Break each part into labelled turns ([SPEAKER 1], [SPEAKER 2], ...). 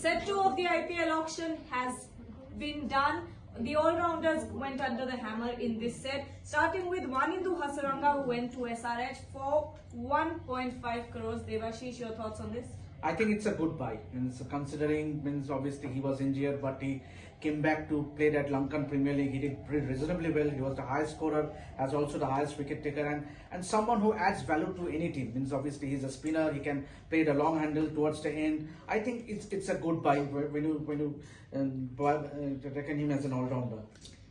[SPEAKER 1] set 2 of the IPL auction has been done. The all-rounders went under the hammer in this set, starting with Wanindu Hasaranga, who went to SRH for 1.5 crores. Devashish, your thoughts on this?
[SPEAKER 2] I think it's a good buy. Considering obviously he was injured, but he came back to play that Lankan Premier League. He did pretty reasonably well. He was the highest scorer, as also the highest wicket taker, and someone who adds value to any team. Obviously he's a spinner. He can play the long handle towards the end. I think it's a good buy when you reckon him as an all-rounder.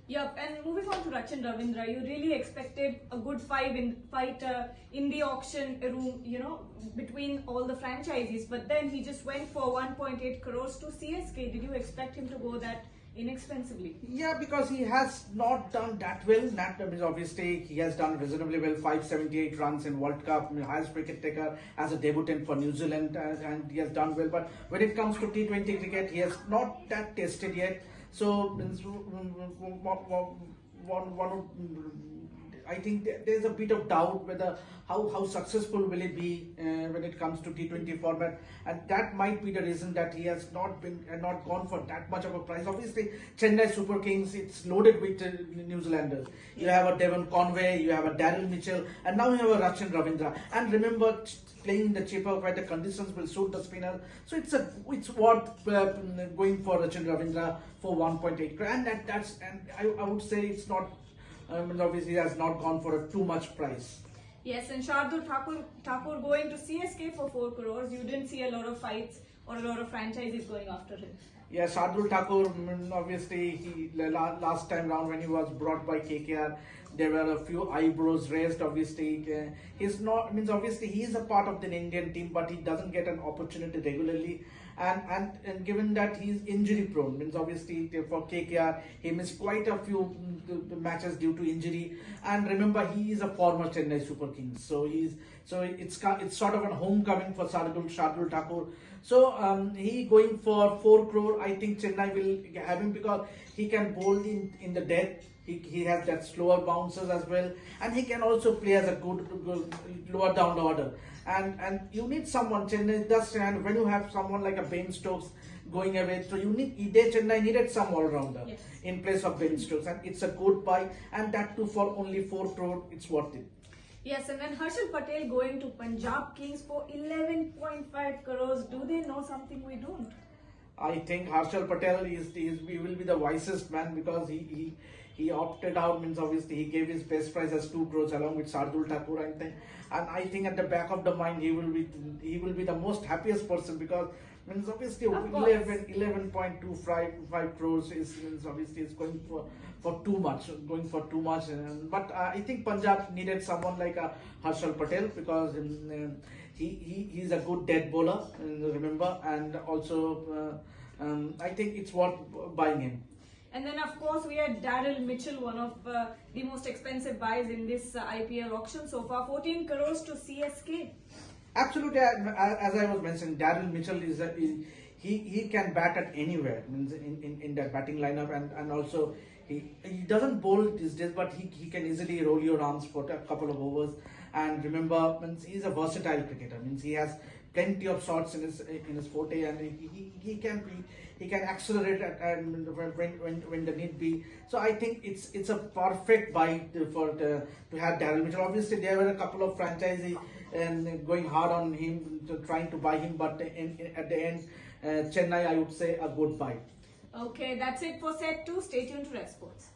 [SPEAKER 1] Yep, and moving on to Rachin Ravindra, you really expected a good fight in the auction room, between all the franchises, but then he just went for 1.8 crores to CSK. Did you expect him to go that inexpensively?
[SPEAKER 2] Yeah, because he has not done that well. Obviously he has done reasonably well, 578 runs in World Cup, highest wicket taker as a debutant for New Zealand, and he has done well. But when it comes to T20 cricket, he has not that tested yet. So I think there's a bit of doubt whether how successful will it be when it comes to T20 format, and that might be the reason that he has not gone for that much of a price. Obviously, Chennai Super Kings, it's loaded with New Zealanders. You have a Devon Conway, you have a Daryl Mitchell, and now you have a Rachin Ravindra. And remember, playing in the cheaper where the conditions will suit the spinner, so it's worth going for Rachin Ravindra for 1.8 crore, and I would say it's not. Obviously, he has not gone for a too much price.
[SPEAKER 1] Yes, and Shardul Thakur going to CSK for 4 crores. You didn't see a lot of fights or a lot of franchises going after him.
[SPEAKER 2] Yeah, Shardul Thakur, obviously, last time round when he was brought by KKR, there were a few eyebrows raised. Obviously, he's not. Obviously, he is a part of the Indian team, but he doesn't get an opportunity regularly. And given that he's injury prone, obviously for KKR he missed quite a few matches due to injury. And remember, he is a former Chennai Super Kings, so it's sort of a homecoming for Shardul Thakur. So he going for 4 crore. I think Chennai will have him because he can bowl in the death. He has that slower bounces as well, and he can also play as a good lower down the order. And you need someone. Chennai does, and when you have someone like a Ben Stokes going away, so Chennai needed some all-rounder in place of Ben Stokes, and it's a good buy, and that too for only 4 crore. It's worth it.
[SPEAKER 1] Yes, and then Harshal Patel going to Punjab Kings for 11.5 crores. Do they know something we don't?
[SPEAKER 2] I think Harshal Patel he will be the wisest man, because he opted out. Obviously he gave his best price as 2 crores along with Shardul Thakur, and I think at the back of the mind he will be the most happiest person, because obviously 11.25 crores is obviously is going for too much, but I think Punjab needed someone like a Harshal Patel, because he's a good dead bowler, remember, and also I think it's worth buying him.
[SPEAKER 1] And then, of course, we had Daryl Mitchell, one of the most expensive buys in this IPL auction so far, 14 crores to CSK.
[SPEAKER 2] Absolutely, as I was mentioning, Daryl Mitchell he can bat at anywhere in that batting lineup, and also he doesn't bowl these days, but he can easily roll your arms for a couple of overs. And remember, he's a versatile cricketer. He has plenty of shots in his forte, and he can accelerate when the need be. So I think it's a perfect buy to have Daryl Mitchell. Obviously, there were a couple of franchises going hard on him, trying to buy him, but at the end, Chennai, I would say, a good buy.
[SPEAKER 1] Okay, that's it for set 2. Stay tuned to Revsportz.